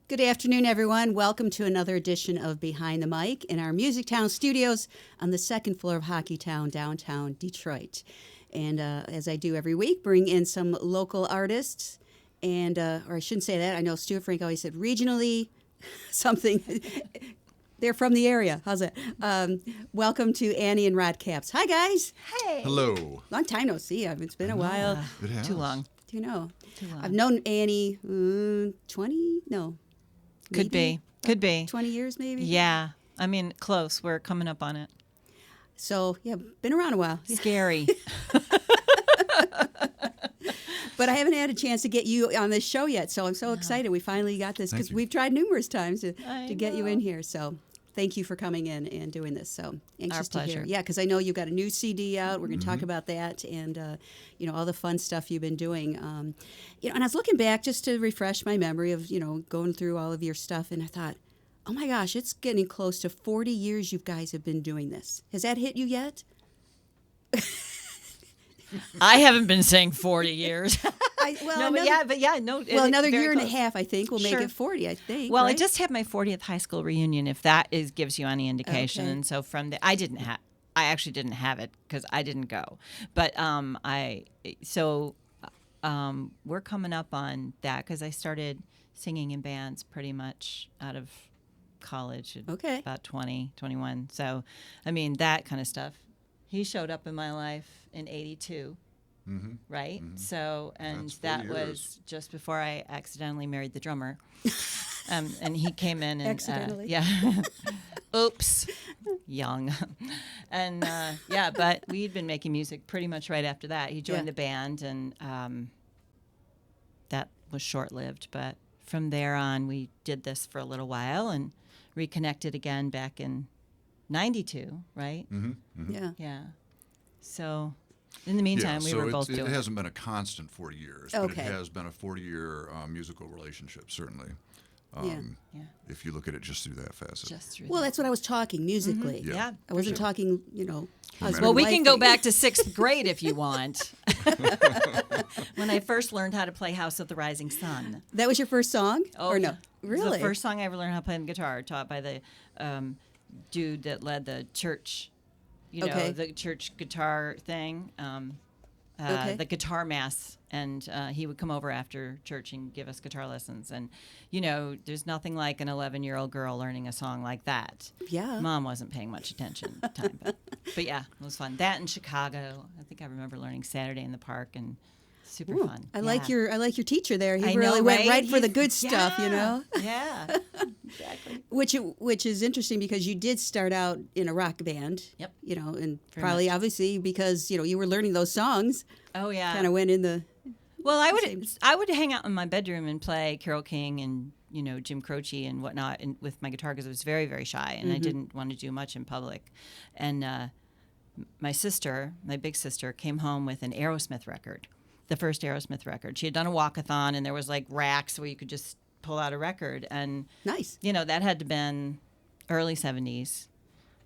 Good afternoon, everyone. Welcome to another edition of Behind the Mic in our MusicTown studios on the second floor of Hockeytown, downtown Detroit. And as I do every week, bring in some local artists. And, or I shouldn't say that. I know Stuart Frank always said regionally something. They're from the area. How's that? Welcome to Annie and Rod Capps. Hi, guys. Hey. Hello. Long time no see. It's been a while. It has. Too long. Do you know? Too long. I've known Annie 20? No. Could maybe? be. Could be. 20 years, maybe? Yeah. I mean, close. We're coming up on it. So, yeah, been around a while. Scary. But I haven't had a chance to get you on this show yet, so I'm so excited we finally got this because we've tried numerous times to get you in here. So thank you for coming in and doing this. So anxious to hear. Yeah, because I know you've got a new CD out. We're going to talk about that and, all the fun stuff you've been doing. And I was looking back just to refresh my memory of, going through all of your stuff, and I thought, oh my gosh, it's getting close to 40 years you guys have been doing this. Has that hit you yet? I haven't been saying 40 years. Another year and a half, I think, will make it 40, I think. Well, right? I just had my 40th high school reunion, if that gives you any indication. Okay. And so from I actually didn't have it because I didn't go. But we're coming up on that because I started singing in bands pretty much out of college at about 20, 21. So, I mean, that kind of stuff. He showed up in my life in 82, right? Mm-hmm. So, and that was just before I accidentally married the drummer. And he came in and... Accidentally? Oops. Young. And, but we'd been making music pretty much right after that. He joined the band, and that was short-lived. But from there on, we did this for a little while and reconnected again back in 92, right? Mm-hmm. Mm-hmm. Yeah. So, in the meantime, we were both doing it. It hasn't been a constant 40 years, but it has been a 40-year musical relationship, certainly. If you look at it just through that facet. Well, that's what I was talking musically. Mm-hmm. Yeah. I wasn't talking, husband. Well, we can go back to 6th grade if you want. When I first learned how to play House of the Rising Sun. That was your first song? Oh, or no? Really? It was the first song I ever learned how to play the guitar, taught by the dude that led the church, the church guitar thing, the guitar mass. And he would come over after church and give us guitar lessons. And, there's nothing like an 11-year-old girl learning a song like that. Yeah. Mom wasn't paying much attention at the time. But yeah, it was fun. That in Chicago, I think I remember learning Saturday in the Park and super fun. I like your teacher there. He I really know, went right? for the good stuff, Yeah, exactly. Which is interesting because you did start out in a rock band. Yep. And Very probably much. obviously because you were learning those songs. Oh yeah. Kind of went in the. Well, I would hang out in my bedroom and play Carole King and Jim Croce and whatnot with my guitar because I was very, very shy and I didn't want to do much in public. And my big sister, came home with an Aerosmith record, the first Aerosmith record. She had done a walkathon and there was like racks where you could just pull out a record. And nice. That had to been early 70s.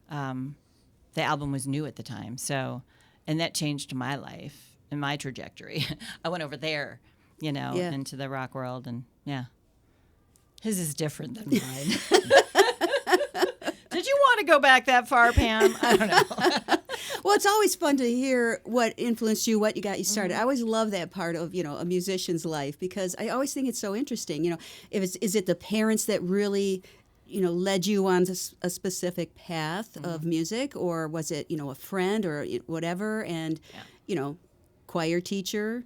The album was new at the time, and that changed my life. In my trajectory, I went over there, into the rock world, and his is different than mine. Did you want to go back that far, Pam? I don't know. Well, it's always fun to hear what influenced you, what you got you started. I always love that part of a musician's life because I always think it's so interesting. Is it the parents that really led you on a specific path of music, or was it a friend or whatever, and choir teacher,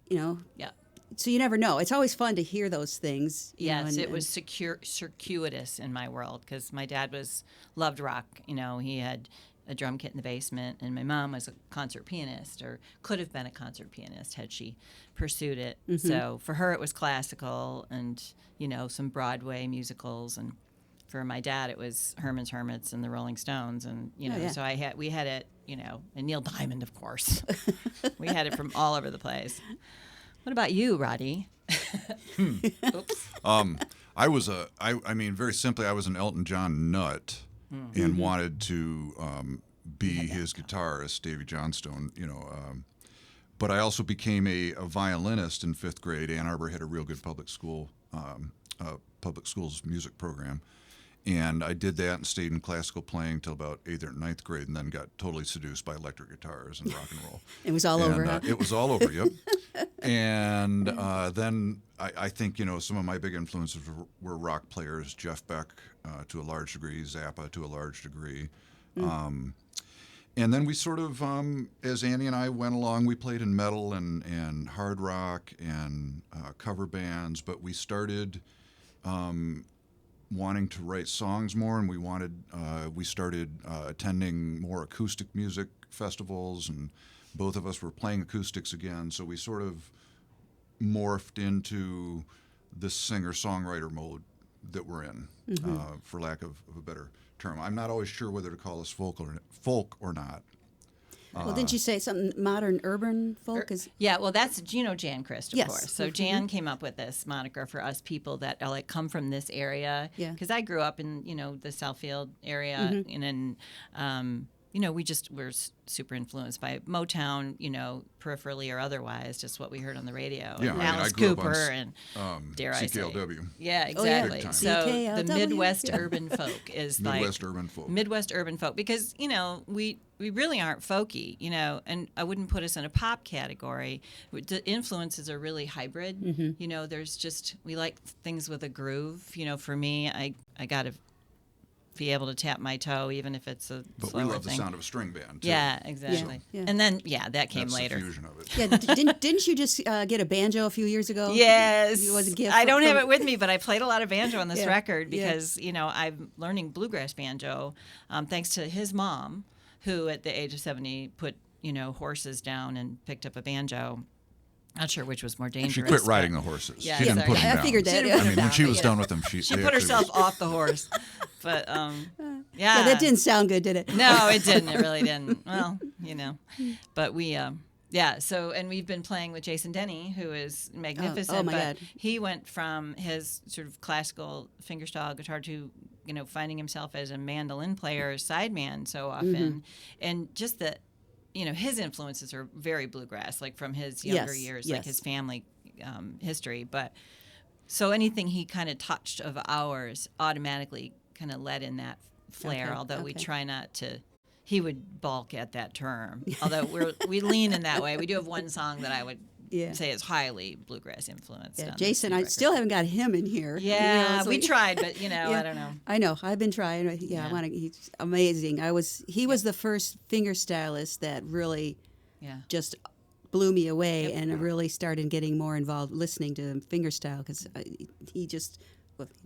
Yeah. So you never know. It's always fun to hear those things. Yes, it was circuitous in my world because my dad loved rock. He had a drum kit in the basement, and my mom was a concert pianist, or could have been a concert pianist had she pursued it. Mm-hmm. So for her, it was classical and some Broadway musicals, and for my dad, it was Herman's Hermits and the Rolling Stones, and so we had it, and Neil Diamond, of course. We had it from all over the place. What about you, Roddy? Oops. Very simply, I was an Elton John nut and wanted to be his guitarist, Davy Johnstone, but I also became a violinist in 5th grade. Ann Arbor had a real good public school public schools music program. And I did that and stayed in classical playing till about 8th or 9th grade, and then got totally seduced by electric guitars and rock and roll. It was all over, huh? It was all over, yep. And then I think, some of my big influences were rock players, Jeff Beck to a large degree, Zappa to a large degree. And then we sort of, as Annie and I went along, we played in metal and hard rock and cover bands, but we started wanting to write songs more, and we started attending more acoustic music festivals, and both of us were playing acoustics again, so we sort of morphed into this singer-songwriter mode that we're in, for lack of a better term. I'm not always sure whether to call us folk or not. Well, didn't you say something modern urban folk? Yeah, well, that's Jan Christ, of Yes. course. So Jan came up with this moniker for us people that are like come from this area. Yeah. Because I grew up in the Southfield area, and then we're super influenced by Motown, peripherally or otherwise, just what we heard on the radio. Yeah, and I Alice grew up Cooper on, and dare I say, CKLW. yeah, Oh, yeah. exactly. Big time. So CKLW, the Midwest yeah. urban folk is Midwest urban folk. Midwest urban folk, because we really aren't folky, and I wouldn't put us in a pop category. The influences are really hybrid. There's just, we like things with a groove. For me, I got to be able to tap my toe, even if it's a But slower we love thing. the sound of a string band, too. Yeah, exactly. Yeah. And then, that came That's later. the fusion of it. Yeah, didn't you just get a banjo a few years ago? Yes. It was a gift I don't have from- it with me, but I played a lot of banjo on this Yeah, record yeah. because, I'm learning bluegrass banjo thanks to his mom, who at the age of 70 put, horses down and picked up a banjo. Not sure which was more dangerous. She quit but- riding the horses. Yeah, she didn't sorry. put them I down. figured that. She didn't Yeah. put I mean, them when she down, was but done yeah. with them, she She they put actually herself off the horse. But, Yeah, that didn't sound good, did it? No, it didn't. It really didn't. Well, But we, so, and we've been playing with Jason Denny, who is magnificent. oh my but God. He went from his sort of classical fingerstyle guitar to, finding himself as a mandolin player, sideman so often. And just the, his influences are very bluegrass, like from his younger years, like yes. his family history. But so anything he kind of touched of ours automatically kind of led in that flair, although we try not to. He would balk at that term, although we lean in that way. We do have one song that I would say is highly bluegrass influenced. Yeah, on Jason, this I record. still haven't got him in here. Yeah, so we tried, but I don't know. I know. I've been trying. Yeah, I want to. He's amazing. He was the first finger stylist that really just blew me away, and I really started getting more involved listening to fingerstyle because he just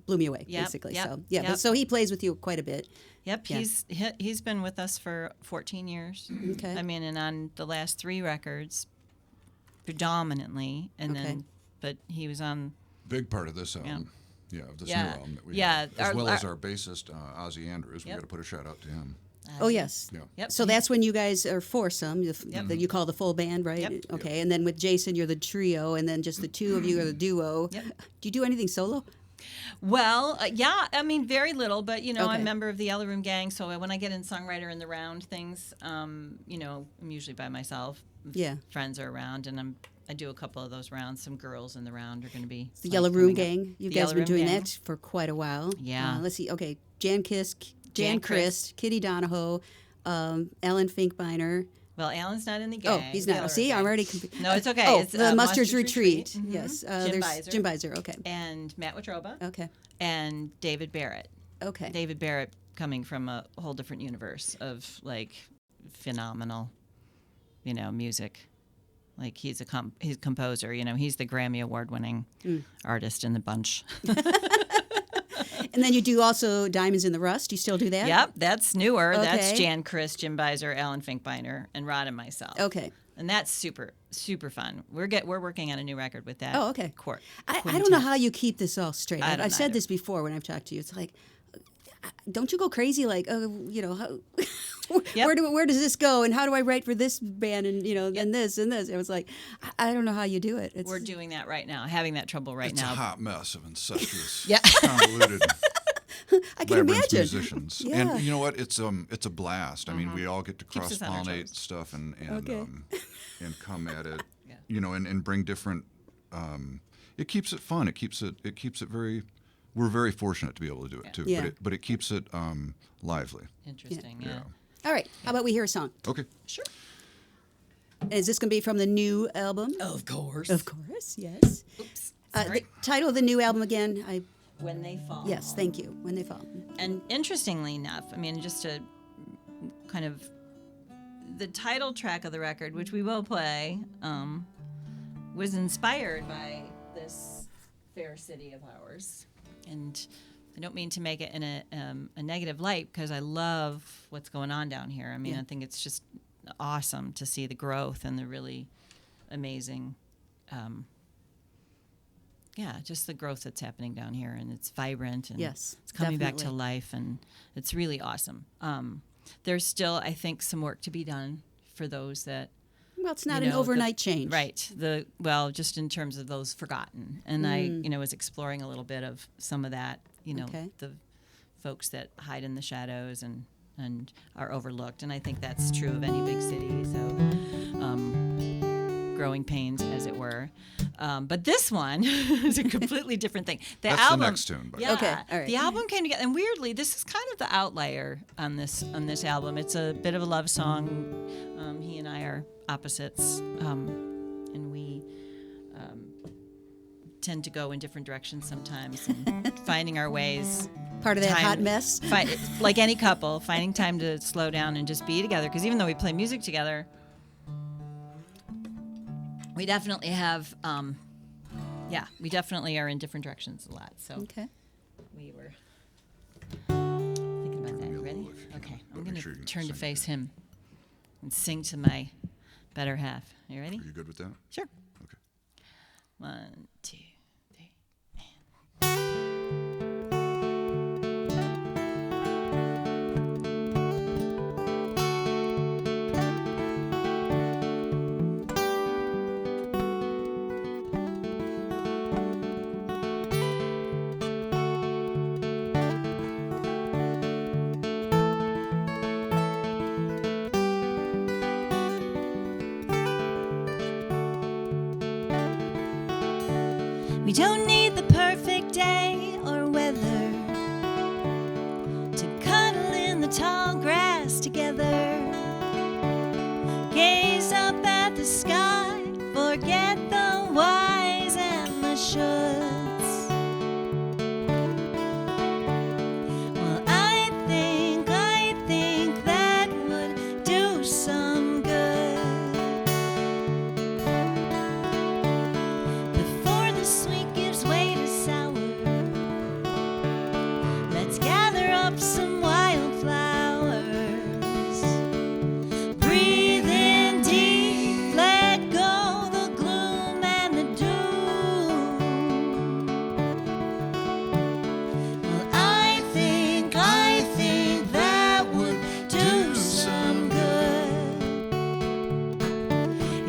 blew me away basically. So but so he plays with you quite a bit. Yep, he's been with us for 14 years. Okay. I mean, and on the last 3 records, predominantly, and then but he was on. Big part of this album. Yeah, of this new Yeah. album that we Yeah, have. As well as our bassist, Ozzie Andrews. We got to put a shout out to him. Oh yes. Yeah. Yep. So that's when you guys are foursome, that you call the full band, right? Yep. Okay, and then with Jason, you're the trio, and then just the two of you are the duo. Yep. Do you do anything solo? Well, I mean, very little, but, I'm Okay. a member of the Yellow Room Gang, so when I get in Songwriter in the Round things, I'm usually by myself. Yeah. Friends are around, and I do a couple of those rounds. Some girls in the round are going to be. The Yellow Room coming up. Gang. You The guys Yellow have been Room doing Gang. that for quite a while. Yeah. Let's see. Okay, Jan Jan Christ, Kitty Donahoe, Alan Finkbeiner. Well, Alan's not in the gang. Oh, he's not. Yellow See, Room I'm Gang. already. No, it's okay. Oh, It's, the Mustard's Mustard's Retreat. Retreat. Yes. Jim There's Beiser. Jim Beiser. Okay. And Matt Watroba. Okay. And David Barrett. Okay. David Barrett coming from a whole different universe of like phenomenal, music. Like he's a composer. He's the Grammy Award-winning artist in the bunch. And then you do also Diamonds in the Rust. You still do that? Yep, that's newer. Okay. That's Jan Christ, Jim Beiser, Alan Finkbeiner, and Rod and myself. Okay. And that's super, super fun. We're working on a new record with that. Oh, okay. Quart. I don't know how you keep this all straight. I don't I've said either. this before when I've talked to you. It's like, don't you go crazy? Like, how, Yep. where does this go? And how do I write for this band? And and this and this. It was like, I don't know how you do it. We're doing that right now, having that trouble right It's now. a hot mess of incestuous, Yeah. convoluted I can labyrinth imagine. musicians. Yeah. And you know what? It's a blast. I mean, we all get to Keeps us on our cross-pollinate toes. stuff and Okay. and come at it, Yeah. and bring different. It keeps it fun. It keeps it very we're very fortunate to be able to do it too. Yeah. But it keeps it lively. Interesting. Yeah. All right. How about we hear a song? Okay. Sure. Is this going to be from the new album? Of course. Of course, yes. Oops. The title of the new album again? When They Fall. Yes, thank you. When They Fall. And interestingly enough, I mean, just to kind of the title track of the record, which we will play, was inspired by this fair city of ours. And I don't mean to make it in a negative light, because I love what's going on down here. I mean, I think it's just awesome to see the growth and the really amazing, just the growth that's happening down here, and it's vibrant and Yes, it's coming back definitely. to life, and it's really awesome. There's still, I think, some work to be done for those that. Well, it's not you an know, overnight change. Right. Just in terms of those forgotten. And I, was exploring a little bit of some of that, Okay. the folks that hide in the shadows and are overlooked. And I think that's true of any big city. So, growing pains, as it were. But this one is a completely different thing. That's album, the next tune. But yeah, Okay, all right. the album came together, and weirdly, this is kind of the outlier on this album. It's a bit of a love song. He and I are opposites, and we tend to go in different directions sometimes, and finding our ways. Part of that hot mess. Like any couple, finding time to slow down and just be together. Because even though we play music together, we definitely have, we definitely are in different directions a lot. So Okay. we were thinking about that. Maybe a Ready? little if you Okay. can, but I'm make going sure you to can turn to sing. face him and sing to my better half. You ready? Are you good with that? Sure. Okay. 1, 2, 3. We don't need the perfect day or weather to cuddle in the tall grass together. Gaze up at the sky, forget the whys and the shoulds. Well, I think that would do some good. Before the sweet gives way to sour, let's gather up some wildflowers. Breathe in deep, let go the gloom and the doom. Well, I think that would do some good.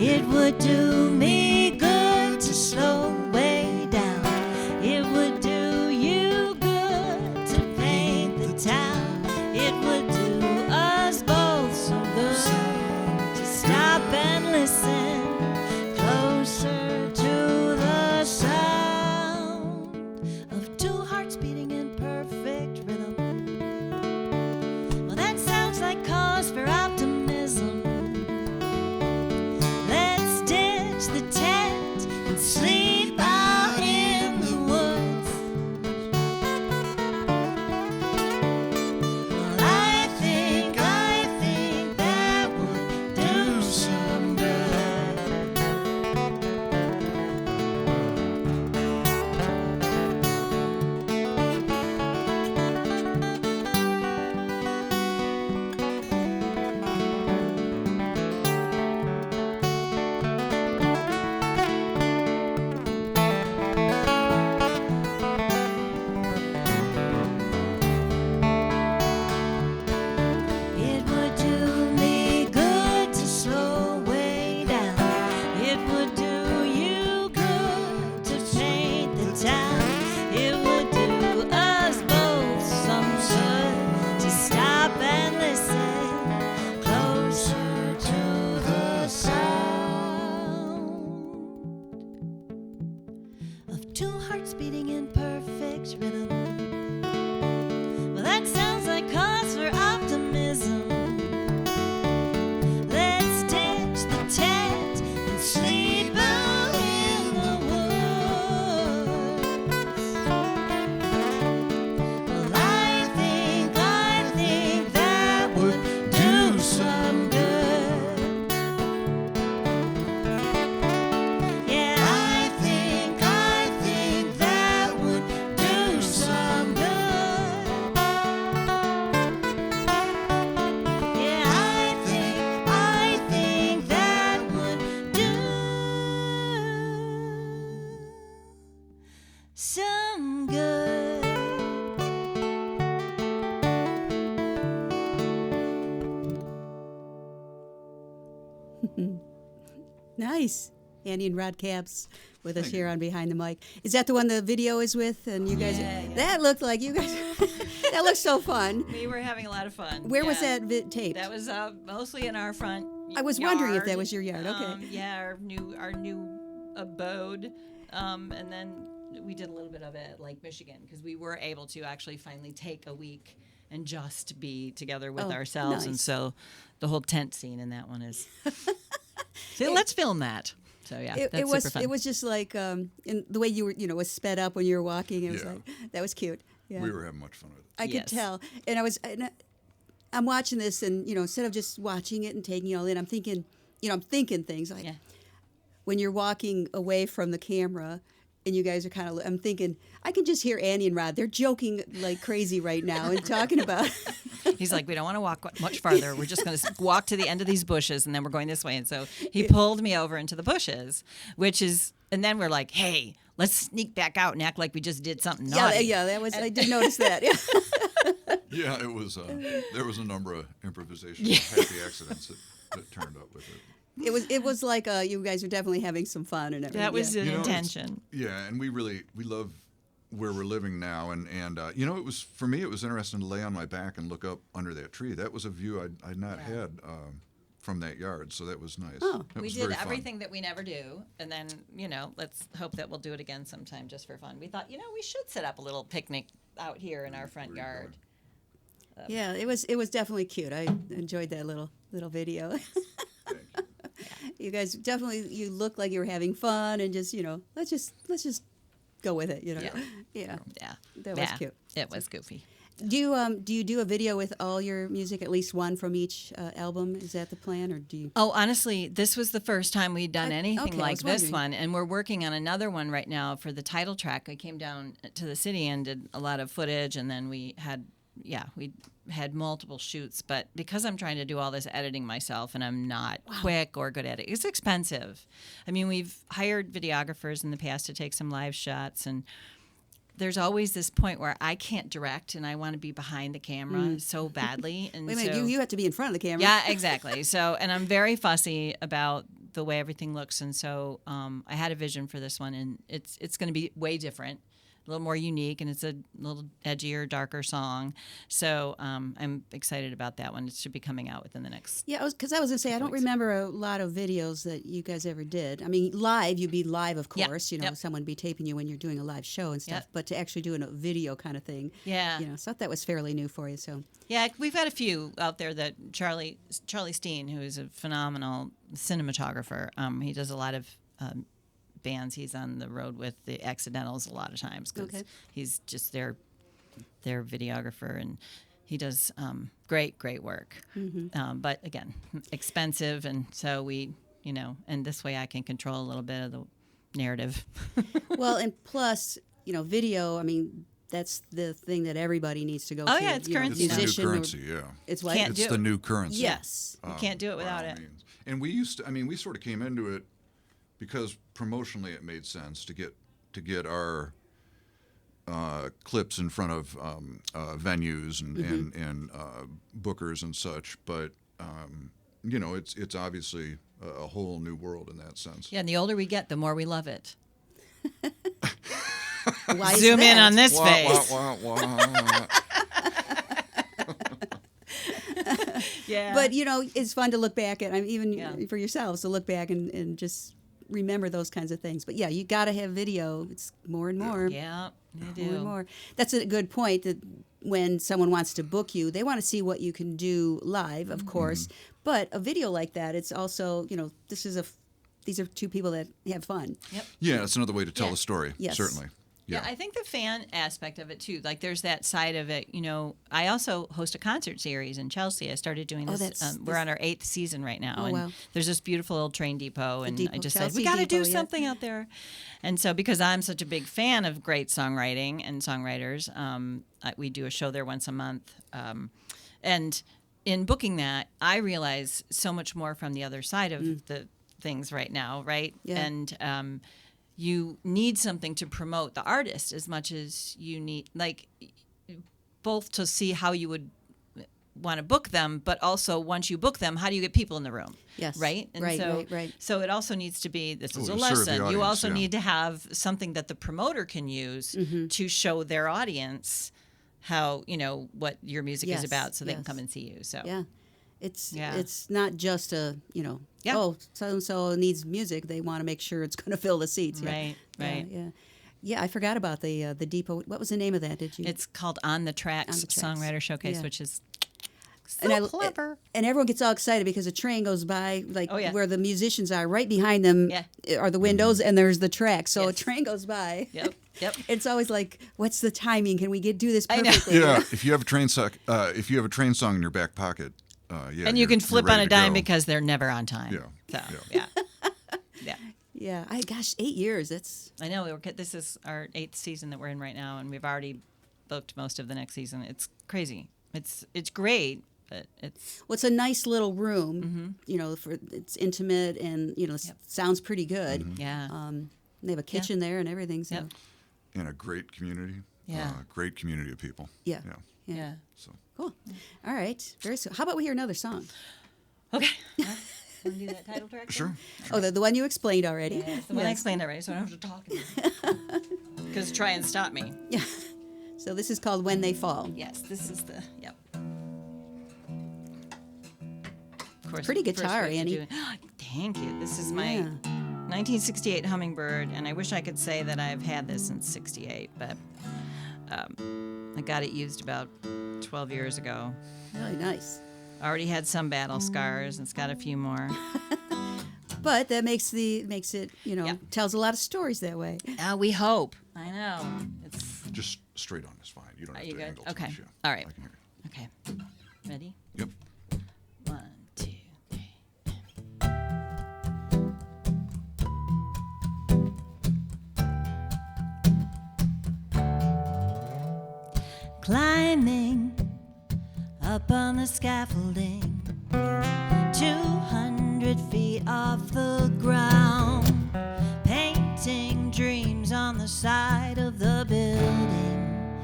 It would do me good to slow way down. It would do you good to paint the town. Nice. Andy and Rod Capps with us here on Behind the Mic. Is that the one the video is with? And you guys, that looked like you guys, that looks so fun. We were having a lot of fun. Where was that taped? That was mostly in our front I was yard. wondering if that was your yard. Okay. Our new abode. And then we did a little bit of it at Lake Michigan because we were able to actually finally take a week and just be together with ourselves. Nice. And so the whole tent scene in that one is... So let's film that. So that's super fun. It was just like in the way you were, was sped up when you were walking. It was like that was cute. Yeah. We were having much fun with it. I could tell, and I'm watching this, and instead of just watching it and taking it all in, I'm thinking things like when you're walking away from the camera. And you guys are kind of, I'm thinking, I can just hear Andy and Rod. They're joking like crazy right now and talking about. He's like, we don't want to walk much farther. We're just going to walk to the end of these bushes, and then we're going this way. And so he pulled me over into the bushes, and then we're like, hey, let's sneak back out and act like we just did something naughty. Yeah, that was, I did notice that. Yeah, it was, there was a number of improvisations, happy accidents that turned up with it. It was like you guys are definitely having some fun and everything. That was an intention. Yeah, and we love where we're living now, and it was, for me, it was interesting to lay on my back and look up under that tree. That was a view I'd not had from that yard, so that was nice. Oh, we did everything that we never do, and then let's hope that we'll do it again sometime just for fun. We thought we should set up a little picnic out here in our front yard. Yeah, it was definitely cute. I enjoyed that little video. You guys definitely, you looked like you were having fun and just, let's just go with it, Yeah. That was cute. It was goofy. Do you do a video with all your music, at least one from each album? Is that the plan, or do you? Oh, honestly, this was the first time we'd done anything like this one, and we're working on another one right now for the title track. I came down to the city and did a lot of footage, and then we had multiple shoots, but because I'm trying to do all this editing myself and I'm not quick or good at it, it's expensive. I mean, we've hired videographers in the past to take some live shots, and there's always this point where I can't direct and I want to be behind the camera so badly. And wait a minute, you have to be in front of the camera. Yeah, exactly. So, and I'm very fussy about the way everything looks, and so I had a vision for this one, and it's going to be way different. A little more unique, and it's a little edgier, darker song. So I'm excited about that one. It should be coming out within the next. Yeah, because I was going to say, I don't remember a lot of videos that you guys ever did. I mean, live, you'd be live, of course. Someone would be taping you when you're doing a live show and stuff. But to actually do a video kind of thing, so I thought that was fairly new for you. So yeah, we've got a few out there that Charlie Steen, who is a phenomenal cinematographer, he does a lot of. Bands. He's on the road with the Accidentals a lot of times because he's just their videographer, and he does great work. Mm-hmm. But again, expensive, and so we, and this way I can control a little bit of the narrative. Well, and plus, video. I mean, that's the thing that everybody needs to go to. Oh yeah, it's currency. It's the new currency. It's what? It's the new currency. Yes, you can't do it without it. And we used to. I mean, we sort of came into it because promotionally it made sense to get our clips in front of venues and bookers and such. But it's obviously a whole new world in that sense. Yeah, and the older we get, the more we love it. Zoom in on this face. Yeah. But it's fun to look back at. Even for yourselves to look back and just remember those kinds of things. But yeah, you got to have video. It's more and more. Yeah, you do. More and more. That's a good point. That when someone wants to book you, they want to see what you can do live, of course. But a video like that, it's also these are two people that have fun. Yep. Yeah, it's another way to tell a story. Yes. Certainly. Yeah, I think the fan aspect of it too. Like, there's that side of it. I also host a concert series in Chelsea. I started doing this. We're on our 8th season right now, and there's this beautiful little train depot. And I just said, we got to do something out there. And so, because I'm such a big fan of great songwriting and songwriters, we do a show there once a month. And in booking that, I realize so much more from the other side of the things right now, right? Yeah. And you need something to promote the artist as much as you need, both to see how you would want to book them, but also once you book them, how do you get people in the room? Yes. Right? And Right. So it also needs to be, this is a to serve the lesson. You audience, also yeah. need to have something that the promoter can use to show their audience how, what your music is Yes, about, so they can yes. come and see you. So Yeah. It's Yeah. it's not just a, Yeah. oh, so-and-so needs music. They want to make sure it's going to fill the seats. Yeah. Right, Yeah, right. Yeah. Yeah, I forgot about the depot. What was the name of that? Did you? It's called On the Tracks On the Tracks. Songwriter Showcase, Yeah. which is and so clever. And everyone gets all excited because a train goes by, like Oh, yeah. where the musicians are. Right behind them Yeah. are the windows, and there's the track. So a Yes. train goes by. Yep. It's always like, what's the timing? Can we do this I know. perfectly? Yeah, if you have a train song in your back pocket, yeah, And you can you're flip on ready a to dime go. because they're never on time. Yeah, So, yeah. yeah. Yeah. Gosh, 8 years. That's I know. This is our 8th season that we're in right now, and we've already booked most of the next season. It's crazy. It's great, but it's... Well, it's a nice little room. It's intimate and sounds pretty good. Yeah. They have a kitchen there and everything. So Yep. In a great community. Yeah. Great community of people. yeah. Yeah. So Cool. All right. Very soon. How about we hear another song? Okay. Want to do that title track? sure. Oh, the one you explained already. Yeah, it's the one I explained already, so I don't have to talk. Because try and stop me. Yeah. So this is called When They Fall. Yes, this is the... Yep. Of course, Pretty first guitar, way to Annie. do it. Thank you. This is my Yeah. 1968 Hummingbird, and I wish I could say that I've had this since '68, but I got it used about 12 years ago. Really nice. Already had some battle scars, and it's got a few more. But that makes it, Yeah. tells a lot of stories that way. We hope. I know. It's Just straight on is fine. You don't Are have you to good? angle too Okay. much, yeah. All right. I can hear you. okay. Ready? Yep. 1, 2, 3. Climbing up on the scaffolding, 200 feet off the ground, painting dreams on the side of the building,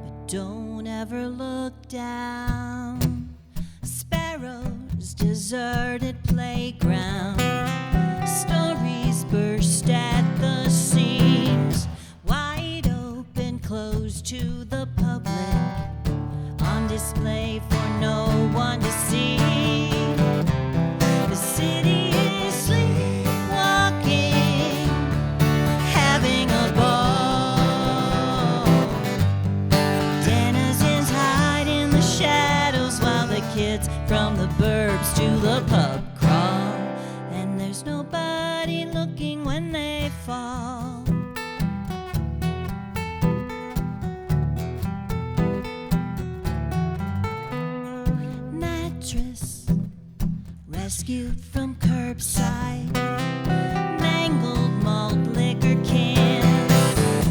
but don't ever look down. Sparrows, deserted playground, stories burst at the seams, wide open, closed to the public, on display for no one to see. The city is sleepwalking, having a ball. Denizens hide in the shadows while the kids from the burbs to the pub crawl, and there's nobody looking when they fall. Mattress rescued from curbside, mangled malt liquor cans,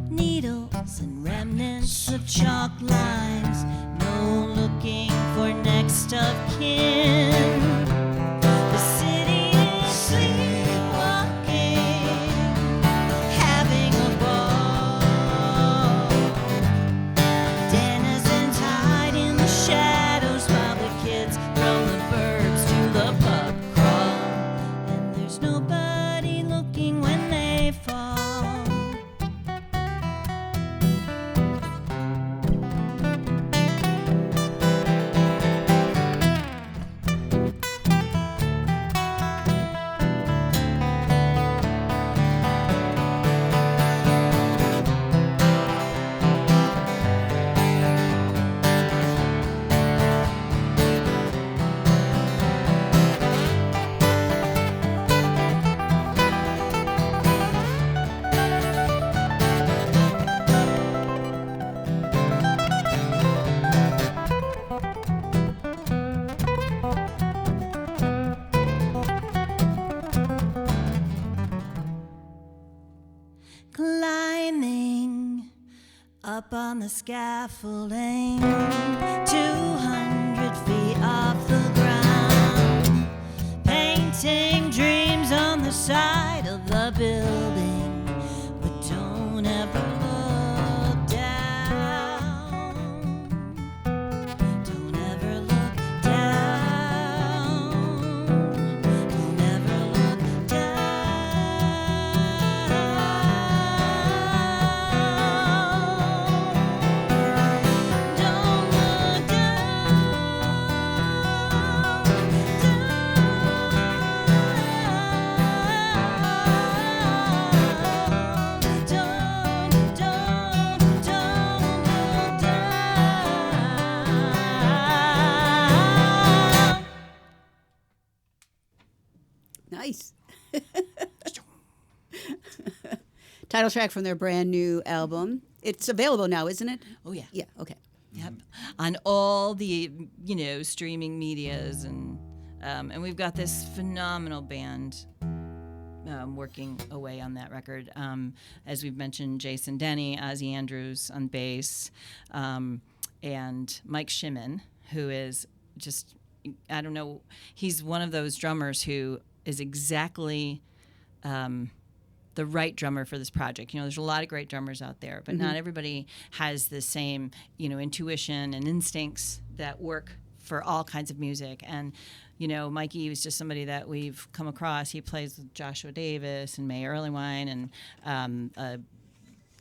needles and remnants of chalk lines, no looking for next of kin. The city is sleepwalking, having a ball. Denizens hide in the shadows while the kids from the burbs to the pub crawl, and there's nobody looking when they fall. Climbing up on the scaffolding, 200 feet off the ground, painting dreams on the side of the building, but don't ever look down. Don't Nice. Title track from their brand new album. It's available now, isn't it? Oh, yeah. Yeah, okay. Yep. On all the, streaming medias. And we've got this phenomenal band working away on that record. As we've mentioned, Jason Denny, Ozzie Andrews on bass, and Mike Shimon, who is just, I don't know, he's one of those drummers who is exactly the right drummer for this project. There's a lot of great drummers out there, but not everybody has the same, intuition and instincts that work for all kinds of music. And, Mikey was just somebody that we've come across. He plays with Joshua Davis and May Earlywine and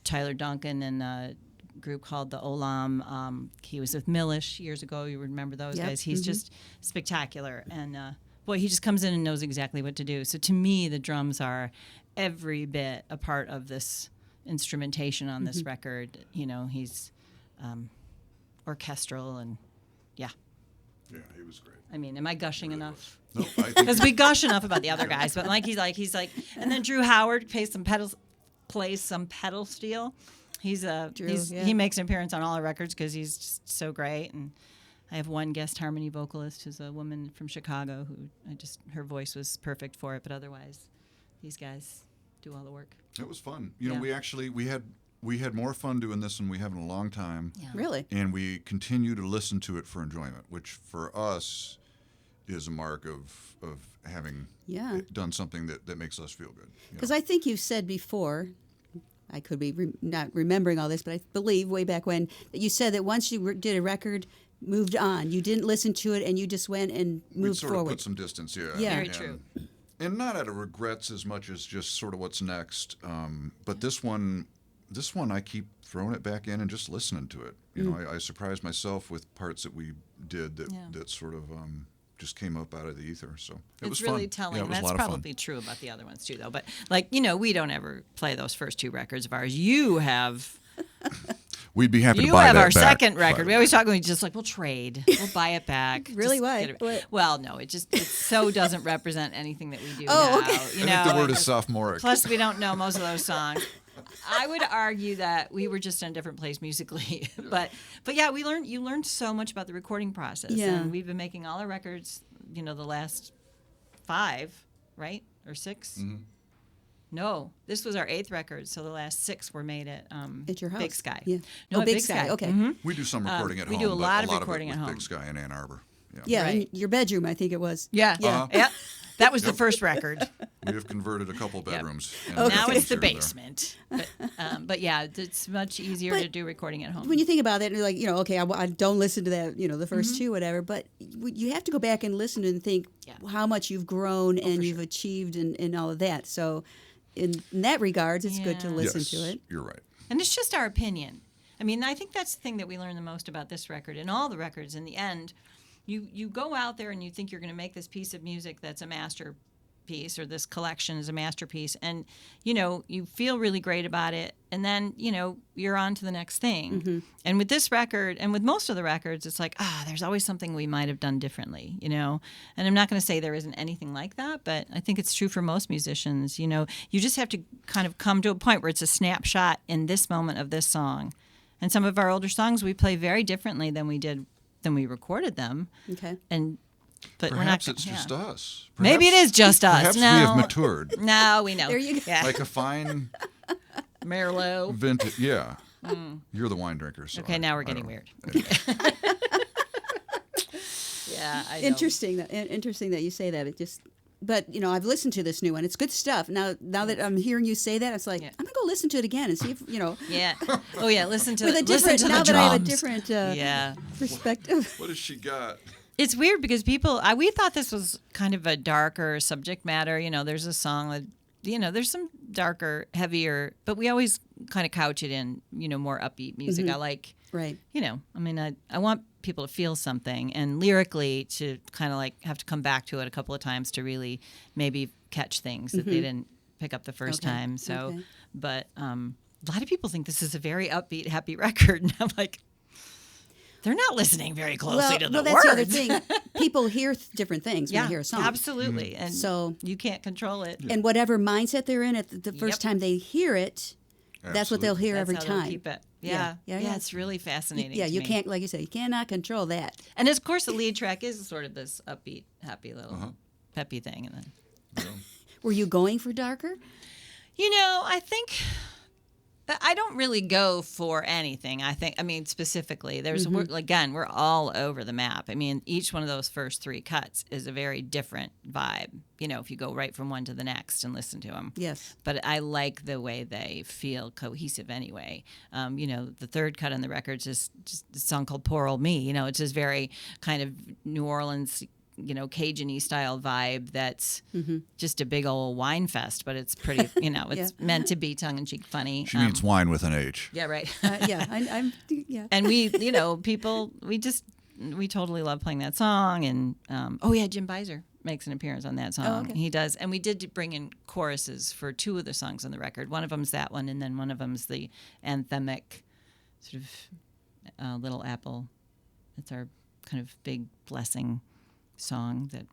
Tyler Duncan and a group called the Olam. He was with Millish years ago. You remember those guys. He's just spectacular. And, boy, he just comes in and knows exactly what to do. So to me, the drums are every bit a part of this instrumentation on this record. He's orchestral and, yeah. Yeah, he was great. I mean, am I gushing enough? No, Because we gush enough about the other guys, but he's like, and then Drew Howard plays some pedal steel. He makes an appearance on all our records because he's just so great. And I have one guest harmony vocalist who's a woman from Chicago who her voice was perfect for it, but otherwise, these guys do all the work. It was fun. We had more fun doing this than we have in a long time. Yeah. Really? And we continue to listen to it for enjoyment, which for us is a mark of having done something that makes us feel good. Because I think you've said before, I could be not remembering all this, but I believe way back when that you said that once you did a record, moved on, you didn't listen to it, and you just went and moved sort forward. Of put some distance, yeah. Very true. And not out of regrets as much as just sort of what's next. But this one, I keep throwing it back in and just listening to it. I surprised myself with parts that we did that sort of just came up out of the ether. So it was really fun. telling. Yeah, it was That's a lot probably of fun. true about the other ones too, though. But we don't ever play those first two records of ours. You have. We'd be happy to You buy have that our back. second record. We always talk. We just we'll trade. We'll buy it back. Really? Just Why? get it- What? Well, no. It so doesn't represent anything that we do Oh, now. okay. I think the word is sophomoric. Plus, we don't know most of those songs. I would argue that we were just in a different place musically, but yeah, you learned so much about the recording process. Yeah. And we've been making all our records, the last 5, right? Or 6? Mm-hmm. No, this was our 8th record, so the last 6 were made at your house. Big Sky. Yeah. No, Big Sky. Okay. Mm-hmm. We do some recording at we home. do a lot but of a lot recording of it at with home. Big Sky in Ann Arbor. Yeah, Right. in your bedroom, I think it was. Yeah, yeah. That was the first record. We have converted a couple bedrooms. and Now it's the here and there. basement. But yeah, it's much easier to do recording at home. When you think about it, you're like, okay, I don't listen to that, the first two, whatever, but you have to go back and listen and think how much you've grown and you've achieved and all of that. So in that regards, it's good to listen to it. You're right. And it's just our opinion. I mean, I think that's the thing that we learned the most about this record and all the records in the end. You go out there and you think you're going to make this piece of music that's a masterpiece or this collection is a masterpiece and, you feel really great about it and then, you're on to the next thing. Mm-hmm. And with this record and with most of the records, it's like, there's always something we might have done differently, And I'm not going to say there isn't anything like that, but I think it's true for most musicians. You just have to kind of come to a point where it's a snapshot in this moment of this song. And some of our older songs we play very differently than we recorded them. Okay. But Perhaps we're not. it's just us. Maybe it is just us. Perhaps No. we have matured. No, we know. There you go. Yeah. Like a fine Merlot. vintage. Yeah. You're the wine drinker. So Okay, now we're getting don't- weird. Yeah, I know. Interesting that you say that. But I've listened to this new one. It's good stuff. Now that I'm hearing you say that, it's like I'm gonna go listen to it again and see if Yeah. Oh yeah. Listen to with a listen different to now the that I have a drums. different perspective. What has she got? It's weird because we thought this was kind of a darker subject matter. There's a song that, there's some darker, heavier, but we always kind of couch it in, more upbeat music. I like, Right. I want people to feel something and lyrically to kind of like have to come back to it a couple of times to really maybe catch things that they didn't pick up the first time. So, but a lot of people think this is a very upbeat, happy record. And I'm like, they're not listening very closely to the that's words. the other thing. People hear different things when they hear a song. Absolutely. And so you can't control it. And whatever mindset they're in at the first time they hear it, that's what they'll hear every how time. They'll keep it. Yeah, it's really fascinating. Yeah, to you me. can't, like you said, you cannot control that. And of course, the lead track is sort of this upbeat, happy little peppy thing. And then, were you going for darker? I think I don't really go for anything. I mean, specifically, we're all over the map. I mean, each one of those first 3 cuts is a very different vibe. If you go right from one to the next and listen to them. Yes. But I like the way they feel cohesive anyway. The third cut on the record is just a song called "Poor Old Me." It's just very kind of New Orleans, Cajun-y style vibe that's just a big old wine fest, but it's pretty, it's meant to be tongue-in-cheek funny. She means wine with an H. Yeah, right. I'm And we, people, we totally love playing that song. And, Jim Beiser makes an appearance on that song. Oh, okay. He does. And we did bring in choruses for 2 of the songs on the record. One of them's that one, and then one of them's the anthemic sort of Little Apple. It's our kind of big blessing song that,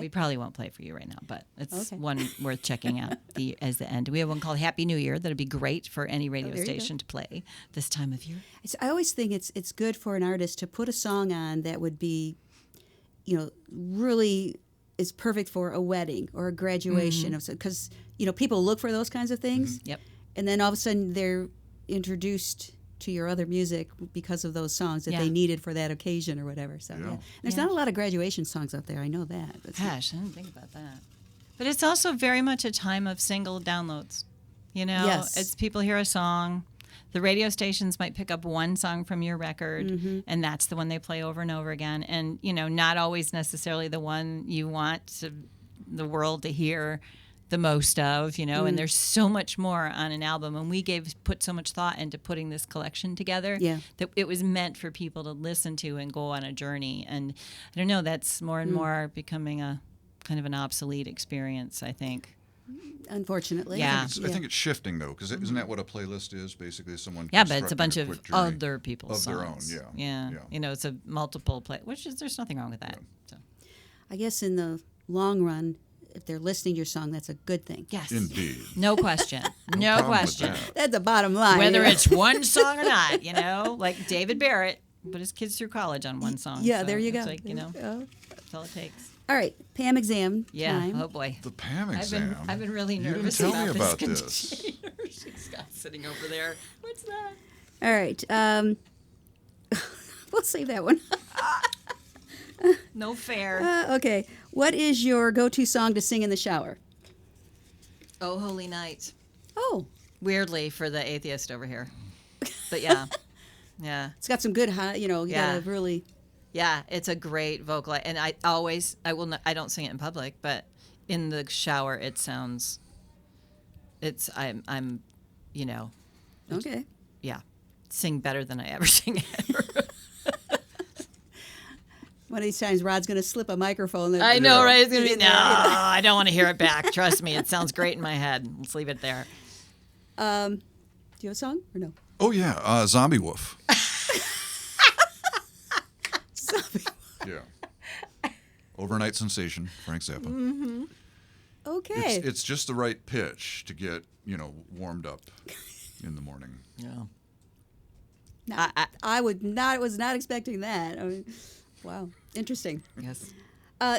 we probably won't play for you right now, but it's one worth checking out as the end. We have one called Happy New Year that'd be great for any radio station to play this time of year. I always think it's good for an artist to put a song on that would be, really is perfect for a wedding or a graduation, because people look for those kinds of things. Yep. And then all of a sudden they're introduced to your other music because of those songs that they needed for that occasion or whatever. So there's not a lot of graduation songs out there. I know that. Gosh, I didn't think about that. But it's also very much a time of single downloads. Yes. It's people hear a song. The radio stations might pick up one song from your record, and that's the one they play over and over again. And not always necessarily the one you want the world to hear the most of, and there's so much more on an album. And we put so much thought into putting this collection together that it was meant for people to listen to and go on a journey. And I don't know, that's more and more becoming a kind of an obsolete experience, I think. Unfortunately. Yeah. I think it's shifting, though, because isn't that what a playlist is? Basically, someone but it's a bunch of other people's of songs. Their own, yeah. It's a multiple play, there's nothing wrong with that. So. I guess in the long run, if they're listening to your song, that's a good thing. Yes. Indeed. No question. No question. That's the bottom line. Whether it's one song or not, like David Barrett put his kids through college on one song. Yeah, so there you go. It's like, that's all it takes. All right, Pam exam time. Oh boy. The Pam exam. I've been really nervous you didn't tell me about this. this. She's got sitting over there. What's that? All right. We'll save that one. No fair. Okay. What is your go-to song to sing in the shower? Oh, Holy Night. Oh. Weirdly for the atheist over here. But yeah. It's got some good high, you gotta really. Yeah, it's a great vocal. And I don't sing it in public, but in the shower it sounds, I'm Okay. Yeah. Sing better than I ever sing ever. One of these times, Rod's going to slip a microphone. I know, right? It's going to be, I don't want to hear it back. Trust me, it sounds great in my head. Let's leave it there. Do you have a song or no? Oh, yeah. Zombie Wolf. Zombie. Yeah. Overnight Sensation, Frank Zappa. Mm-hmm. Okay. It's just the right pitch to get, warmed up in the morning. Yeah. No, I was not expecting that. I mean, wow. Interesting. Yes.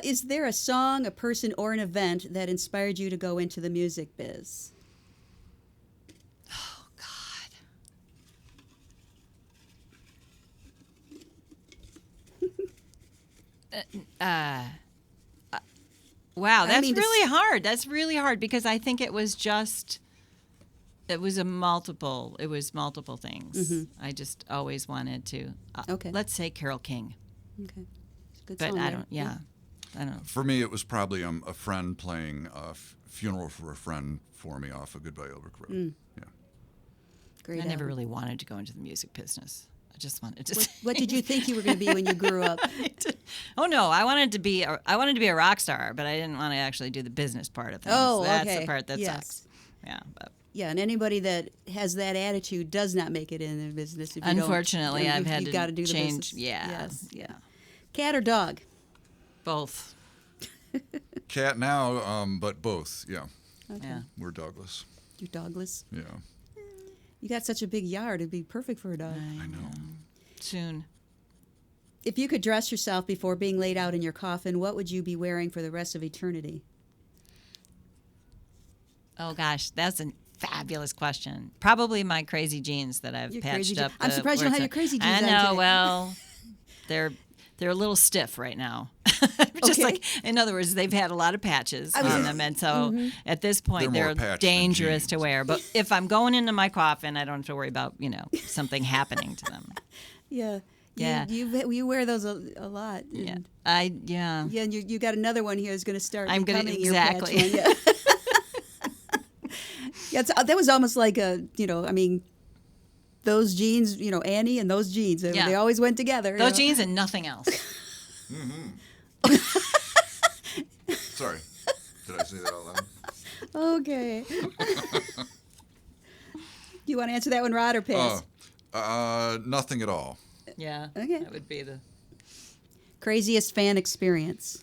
Is there a song, a person, or an event that inspired you to go into the music biz? Oh, God. Wow, that's really hard. That's really hard because I think it was multiple things. Mm-hmm. I just always wanted to. Let's say Carole King. Okay. Good but song I there. don't. Yeah. I don't know. For me, it was probably a friend playing "Funeral for a Friend" for me off of Goodbye Elbrook Road. Mm. Yeah. Great. I never really wanted to go into the music business. I just wanted to. What did you think you were going to be when you grew up? Oh no, I wanted to be a rock star, but I didn't want to actually do the business part of things. Oh, That's okay. the part that Yes. sucks. Yeah, but Yeah, and anybody that has that attitude does not make it in the business. If you Unfortunately, I've had you've got to do change. the business. Yeah, Yes. yeah, Cat or dog? both. Cat now, but both. Yeah, Okay. Yeah. we're dogless. You're dogless. Yeah, You got such a big yard. It'd be perfect for a dog. I know. Soon. If you could dress yourself before being laid out in your coffin, what would you be wearing for the rest of eternity? Oh gosh, that's a fabulous question. Probably my crazy jeans that I've Your patched crazy up. I'm surprised you don't have your crazy jeans I on know. today. Well, they're a little stiff right now. Just Okay. like, in other words, they've had a lot of patches on them, and so at this point They're more they're patched than dangerous to jeans. wear. But if I'm going into my coffin, I don't have to worry about something happening to them. Yeah. Yeah. You wear those a lot. Yeah, And, yeah. Yeah, and you got another one here that's going to start I'm gonna- becoming your patch exactly. one. Yeah. Yeah, that was almost like those jeans, Annie and those jeans, Yeah. they always went together. Those jeans and nothing else. Sorry, did I say that out loud? Okay. You want to answer that one, Rod, or pass? Nothing at all. Yeah. Okay. That would be the Craziest fan experience?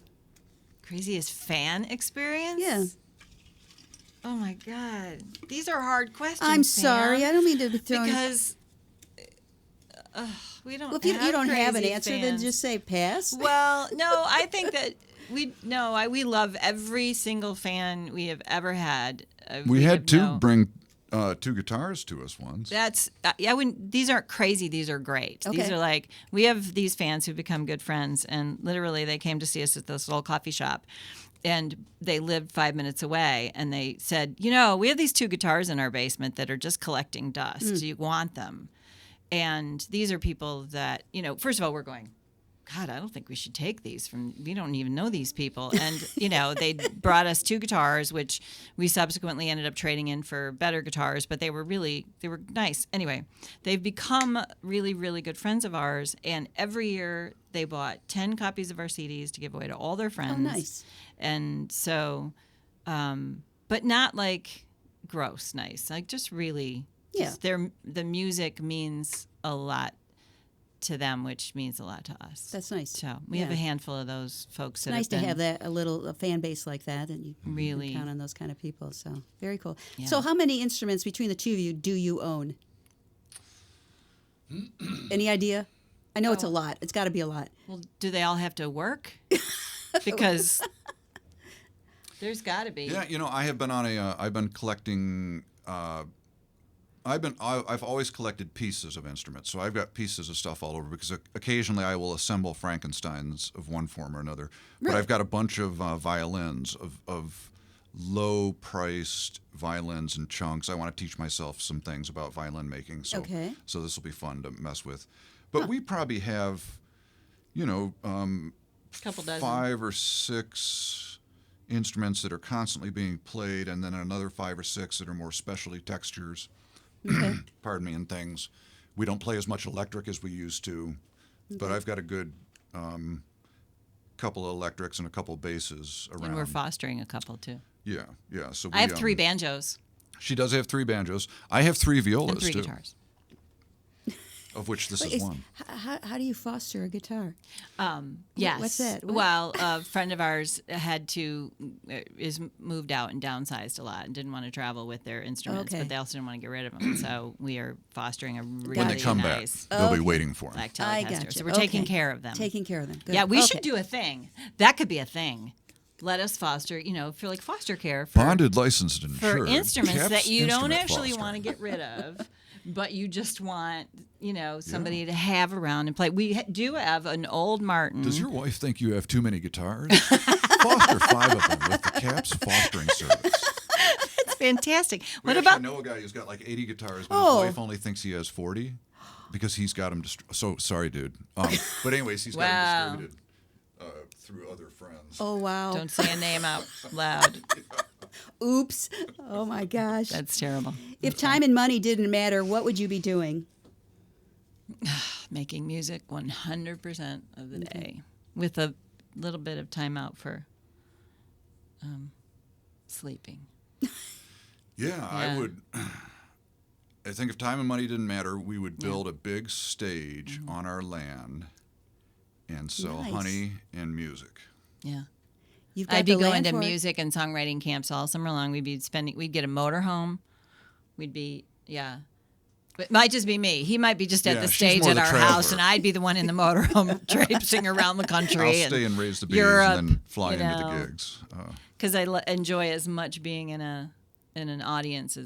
craziest fan experience. Yeah. Oh my God, these are hard questions. I'm sorry. Pam, I don't mean to be throwing... because we don't. Well, if you don't have an crazy answer, then fans. just say pass. Well, no, I think that we love every single fan we have ever had. We had to no- bring 2 guitars to us once. That's these aren't crazy. These are great. Okay. These are like, we have these fans who've become good friends, and literally they came to see us at this little coffee shop, and they lived 5 minutes away, and they said, we have these 2 guitars in our basement that are just collecting dust. Do you want them? And these are people that, first of all, we're going, God, I don't think we should take these we don't even know these people. And, they brought us 2 guitars, which we subsequently ended up trading in for better guitars, but they were nice. Anyway, they've become really, really good friends of ours. And every year they bought 10 copies of our CDs to give away to all their friends. Oh, nice. And so, but not like gross nice, like just really, Yeah. the music means a lot to them, which means a lot to us. That's nice. So we have a handful of those folks. It's that nice to been have a fan base like that, and you Really. can count on those kind of people. So very cool. Yeah. So how many instruments between the two of you do you own? Any idea? I know it's a lot. It's got to be a lot. Well, do they all have to work? Because there's got to be. Yeah, I have been on I've been collecting. I've always collected pieces of instruments, so I've got pieces of stuff all over because occasionally I will assemble Frankensteins of one form or another. But I've got a bunch of violins, of low-priced violins and chunks. I want to teach myself some things about violin making, so this will be fun to mess with. But we probably have, Couple dozen. 5 or 6 instruments that are constantly being played, and then another 5 or 6 that are more specialty textures. Okay. Pardon me, and things. We don't play as much electric as we used to, but I've got a good couple of electrics and a couple of basses around. And we're fostering a couple too. Yeah. So I have 3 banjos She does have 3 banjos. I have 3 violas and 3 too, guitars. of which this is one. How do you foster a guitar? Yes. What's that? What? Well, a friend of ours is moved out and downsized a lot and didn't want to travel with their instruments, but they also didn't want to get rid of them. So we are fostering a really When they come nice back, they'll be waiting for them. black I Telecaster. gotcha. So we're taking care of them. Taking care of them. Good. Yeah, we Okay. should do a thing. That could be a thing. Let us foster, for like foster care for Bonded, licensed, and for insured. instruments Caps that you don't Instrument actually Fostering. want to get rid of, but you just want, somebody to have around and play. We do have an old Martin. Does your wife think you have too many guitars? Foster 5 of them with the Caps Fostering Service. That's fantastic. We What actually about know a guy who's got like 80 guitars, but Oh. his wife only thinks he has 40 because he's got them. So sorry, dude. But anyways, he's got Wow. them distributed through other friends. Oh wow. don't say a name out loud. Oops. Oh my gosh. That's terrible. If time and money didn't matter, what would you be doing? Making music 100% of the day with a little bit of time out for sleeping. Yeah, I would. I think if time and money didn't matter, we would build a big stage on our land and sell honey and music. Yeah. You've got I'd be the going land to for it. music and songwriting camps all summer long. We'd get a motorhome. We'd be, It might just be me. He might be just at the she's stage more at the our traveler. house, and I'd be the one in the motorhome traipsing around the country. I'll stay and raise the bees Europe, and then fly into the gigs. Because I enjoy as much being in an audience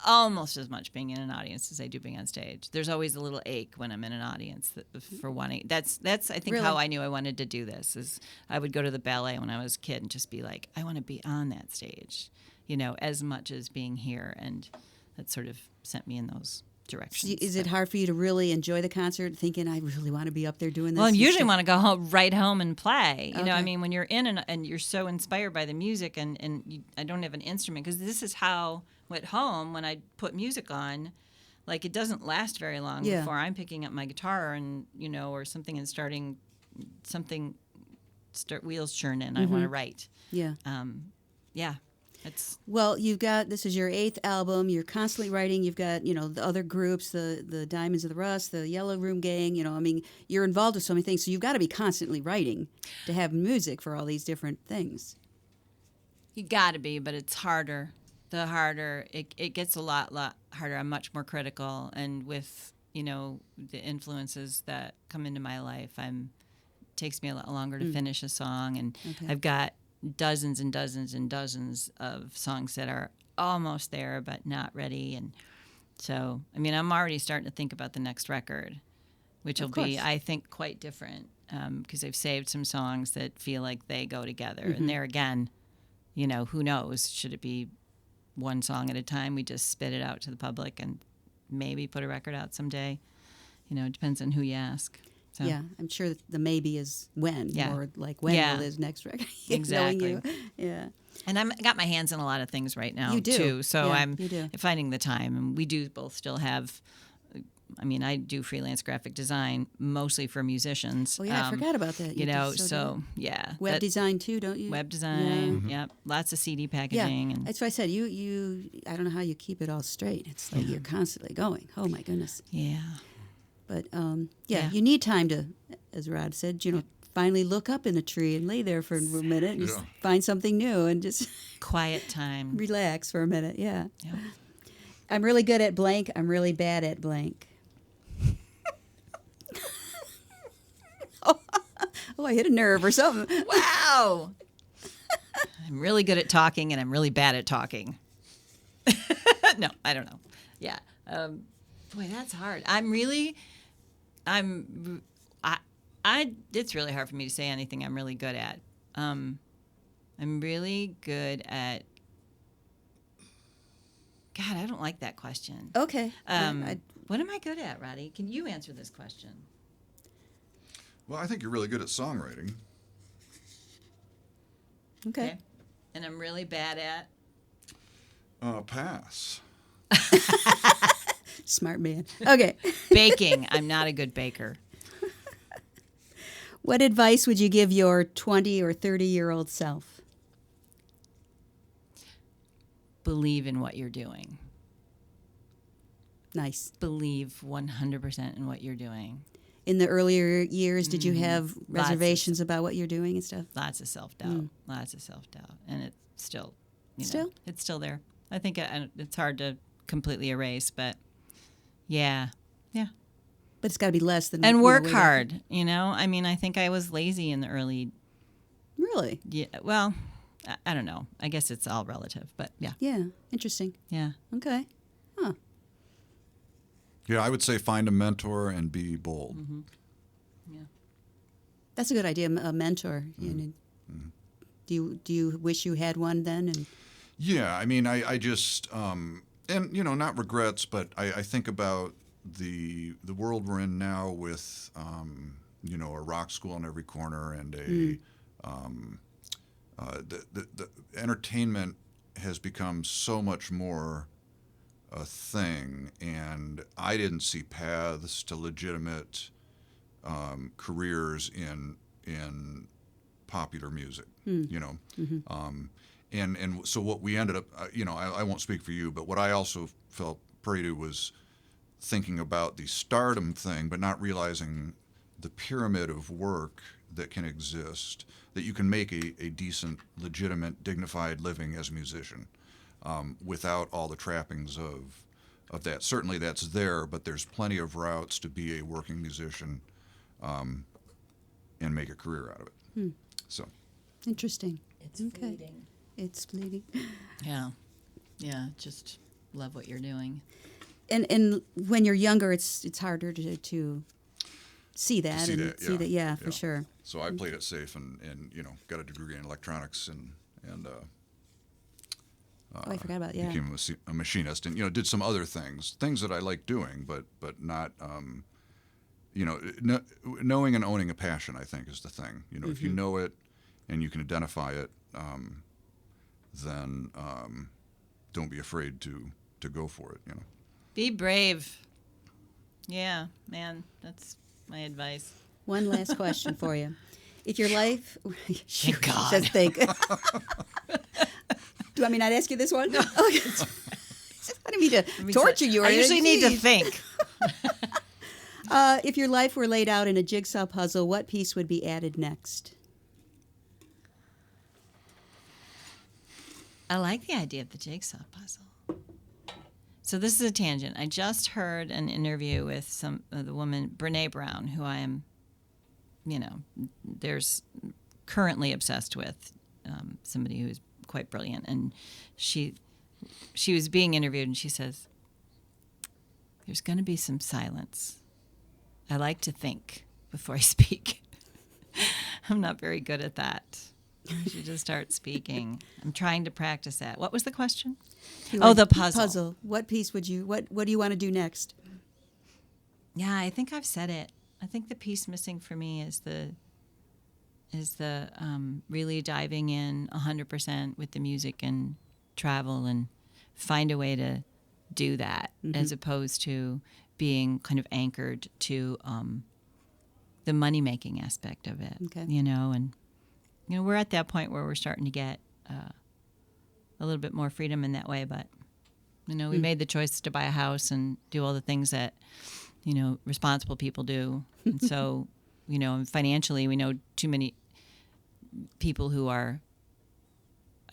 almost as much being in an audience as I do being on stage. There's always a little ache when I'm in an audience for wanting. That's I think Really? how I knew I wanted to do this. Is I would go to the ballet when I was a kid and just be like, I want to be on that stage, as much as being here, and that sort of sent me in those directions. Is it hard for you to really enjoy the concert, thinking I really want to be up there doing this? Well, I and usually stuff? want to go right home and play. Okay. I mean, when you're in and you're so inspired by the music, and I don't have an instrument, because this is how at home when I put music on, like it doesn't last very long before I'm picking up my guitar and or something and start wheels churning. I want to write. Yeah. Yeah. Well, this is your 8th album. You're constantly writing. You've got, the other groups, the Diamonds of the Rust, the Yellow Room Gang. You're involved with so many things. So you've got to be constantly writing to have music for all these different things. You got to be, but it's harder. The harder it gets, a lot harder. I'm much more critical, and with the influences that come into my life, it takes me a lot longer to finish a song, and I've got dozens and dozens and dozens of songs that are almost there but not ready, and so I'm already starting to think about the next record, which will be, I think, quite different, because I've saved some songs that feel like they go together, and there again, who knows? Should it be one song at a time? We just spit it out to the public and maybe put a record out someday. It depends on who you ask. So. Yeah, I'm sure that the maybe is when, or like when will his next record? Exactly. Knowing you. Yeah. And I got my hands in a lot of things right now, You do. too. So Yeah, I'm you do. finding the time. And we do both still have, I do freelance graphic design, mostly for musicians. Oh, yeah, I forgot about that. Yeah. Web design, too, don't you? Web design, yep. Lots of CD packaging. Yeah, And that's why I said I don't know how you keep it all straight. It's like you're constantly going. Oh, my goodness. yeah. But, you need time to, as Rod said, finally look up in a tree and lay there for a minute and just find something new and just Quiet time. relax for a minute. Yeah. Yep. I'm really good at blank. I'm really bad at blank. Oh, I hit a nerve or something. Wow. I'm really good at talking, and I'm really bad at talking. No, I don't know. Yeah. Boy, that's hard. It's really hard for me to say anything I'm really good at. I'm really good at, God, I don't like that question. Okay. What am I good at, Roddy? Can you answer this question? Well, I think you're really good at songwriting. Okay. And I'm really bad at? Pass. Smart man. Okay. Baking. I'm not a good baker. What advice would you give your 20 or 30-year-old self? Believe in what you're doing. Nice. Believe 100% in what you're doing. In the earlier years, did you have reservations about what you're doing and stuff? Lots of self-doubt. Lots of self-doubt. And it's still, it's still there. I think it's hard to completely erase, but yeah. But it's got to be less than... And work hard, I think I was lazy in the early... Really? Yeah, well, I don't know. I guess it's all relative, but yeah. Yeah, interesting. Yeah. Okay. Huh. Yeah, I would say find a mentor and be bold. Mm-hmm. Yeah. That's a good idea, a mentor. Do you wish you had one then? And Yeah, I just, and not regrets, but I think about the world we're in now with, a rock school in every corner and the entertainment has become so much more a thing, and I didn't see paths to legitimate careers in popular music, And so what we ended up, I won't speak for you, but what I also felt prey to was thinking about the stardom thing, but not realizing the pyramid of work that can exist, that you can make a decent, legitimate, dignified living as a musician without all the trappings of that. Certainly that's there, but there's plenty of routes to be a working musician and make a career out of it. So interesting. It's fleeting. It's fleeting. Yeah. Just love what you're doing. And when you're younger, it's harder to see that see that. Yeah, for sure. So I played it safe and got a degree in electronics and I forgot about it. Yeah. Became a machinist and did some other things that I like doing, but not knowing and owning a passion, I think, is the thing. If you know it and you can identify it, then don't be afraid to go for it. Be brave. Yeah, man, that's my advice. One last question for you. If your life... Thank God. Just think. Do you want me not to ask you this one? No. I didn't mean to torture you. I usually need to think. If your life were laid out in a jigsaw puzzle, what piece would be added next? I like the idea of the jigsaw puzzle. So this is a tangent. I just heard an interview with the woman, Brene Brown, who I am, there's currently obsessed with, somebody who's quite brilliant. And she was being interviewed, and she says, there's going to be some silence. I like to think before I speak. I'm not very good at that. I should just start speaking. I'm trying to practice that. What was the question? The puzzle. What piece would you, what do you want to do next? Yeah, I think I've said it. I think the piece missing for me is the really diving in 100% with the music and travel and find a way to do that as opposed to being kind of anchored to the money-making aspect of it. Okay. And we're at that point where we're starting to get a little bit more freedom in that way. But, we made the choice to buy a house and do all the things that, responsible people do. And so, financially, we know too many people who are,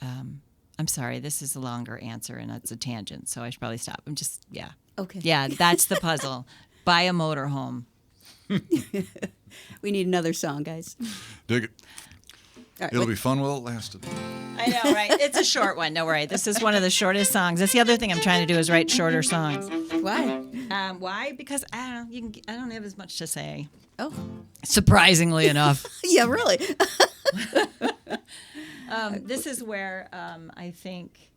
I'm sorry, this is a longer answer and it's a tangent, so I should probably stop. Okay. Yeah, that's the puzzle. Buy a motorhome. We need another song, guys. Dig it. Right, It'll be fun while it lasted. I know, right? It's a short one. Don't worry. This is one of the shortest songs. That's the other thing I'm trying to do is write shorter songs. Why? Why? Because I don't have as much to say. Oh. Surprisingly enough. Yeah, really. This is where I think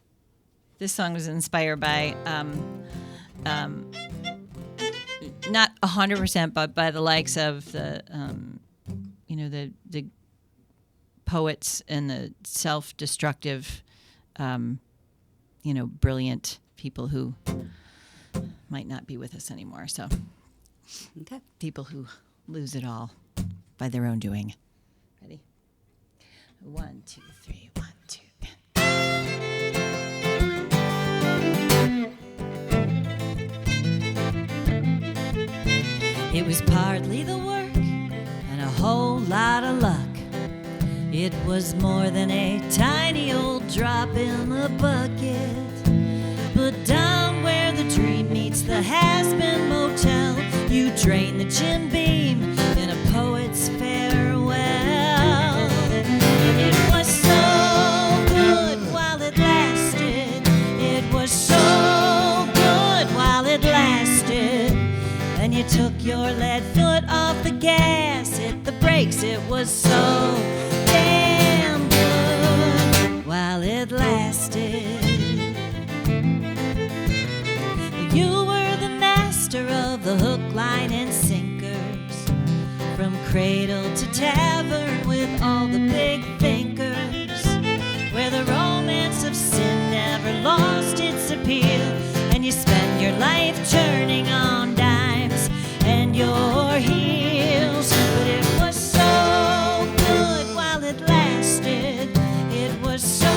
this song was inspired by not 100%, but by the likes of the poets and the self-destructive, brilliant people who might not be with us anymore. So, okay, people who lose it all by their own doing. Ready? 1, 2, 3, 1, 2. It was partly the work and a whole lot of luck. It was more than a tiny old drop in the bucket. But down where the dream meets the has-been motel, you drain the Jim Beam in a poet's farewell. And it was so good while it lasted. It was so good while it lasted. Then you took your lead foot off the gas, hit the brakes. It was so damn good while it lasted. You were the master of the hook, line, and sinkers, from cradle to tavern with all the big thinkers, where the romance of sin never lost its appeal, and you spend your life turning on dimes and your heels. But it was so good while it lasted. It was so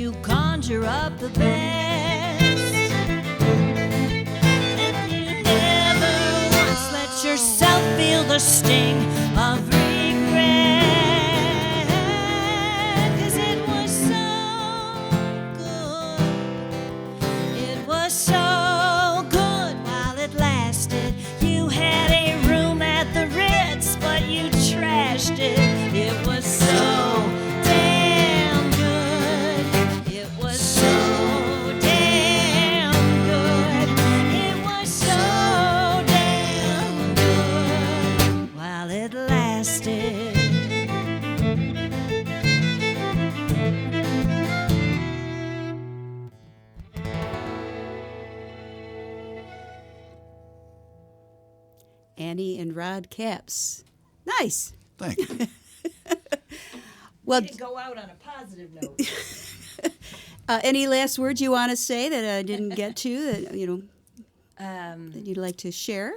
you conjure up the best, and you never once let yourself feel the sting of regret, 'cause it was so good, it was so good while it lasted. You had a room at the Ritz, but you trashed it. It was so damn good. It was so damn good. It was so damn good while it lasted. Annie and Rod Capps. Nice. Thank you. Well, To go out on a positive note. any last words you want to say that I didn't get to that that you'd like to share?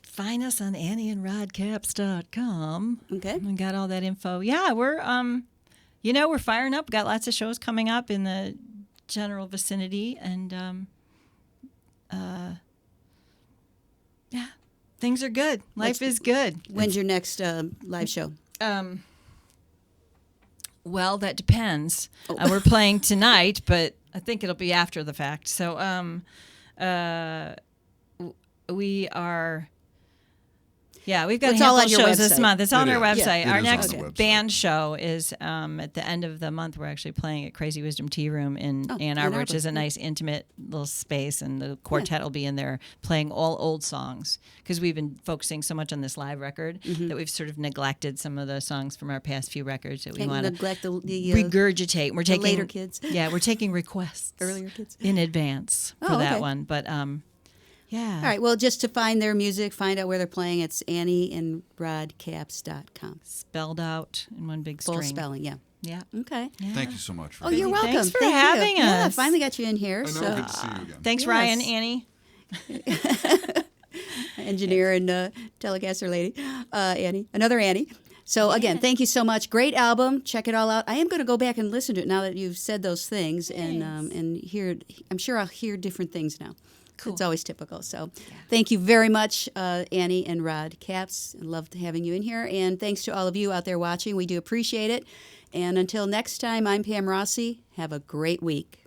Find us on AnnieandRodCaps.com. Okay. We got all that info. Yeah, we're we're firing up. Got lots of shows coming up in the general vicinity, and yeah, things are good. Life is good. When's your next live show? Well, that depends. We're playing tonight, but I think it'll be after the fact. So we are. Yeah, we've got It's a all handful on of your shows this website. month. It's on It our is. website. Yeah, Our it is on next the website. band show is at the end of the month. We're actually playing at Crazy Wisdom Tea Room in Ann Arbor, which is a nice, intimate little space. And the quartet will be in there playing all old songs, because we've been focusing so much on this live record that we've sort of neglected some of the songs from our past few records that we Can't want to neglect the regurgitate. We're taking later kids. Yeah, we're taking requests Earlier kids. in advance for Oh, that okay. one. But yeah. All right. Well, just to find their music, find out where they're playing, it's AnnieandRodCaps.com. Spelled out in one big Full string. spelling, yeah. Yeah. Okay. Yeah. Thank you so much. For Oh, you're Thanks welcome. for Thank you. having Yeah, us. finally got you in here. I know. So, Good to see you again. Thanks, Yes. Ryan, Annie. engineer and telecaster lady, Annie, another Annie. So again, thank you so much. Great album. Check it all out. I am going to go back and listen to it now that you've said those things, and hear. I'm sure I'll hear different things now. Cool. It's always typical. So thank you very much, Annie and Rod Capps. Loved having you in here. And thanks to all of you out there watching. We do appreciate it. And until next time, I'm Pam Rossi. Have a great week.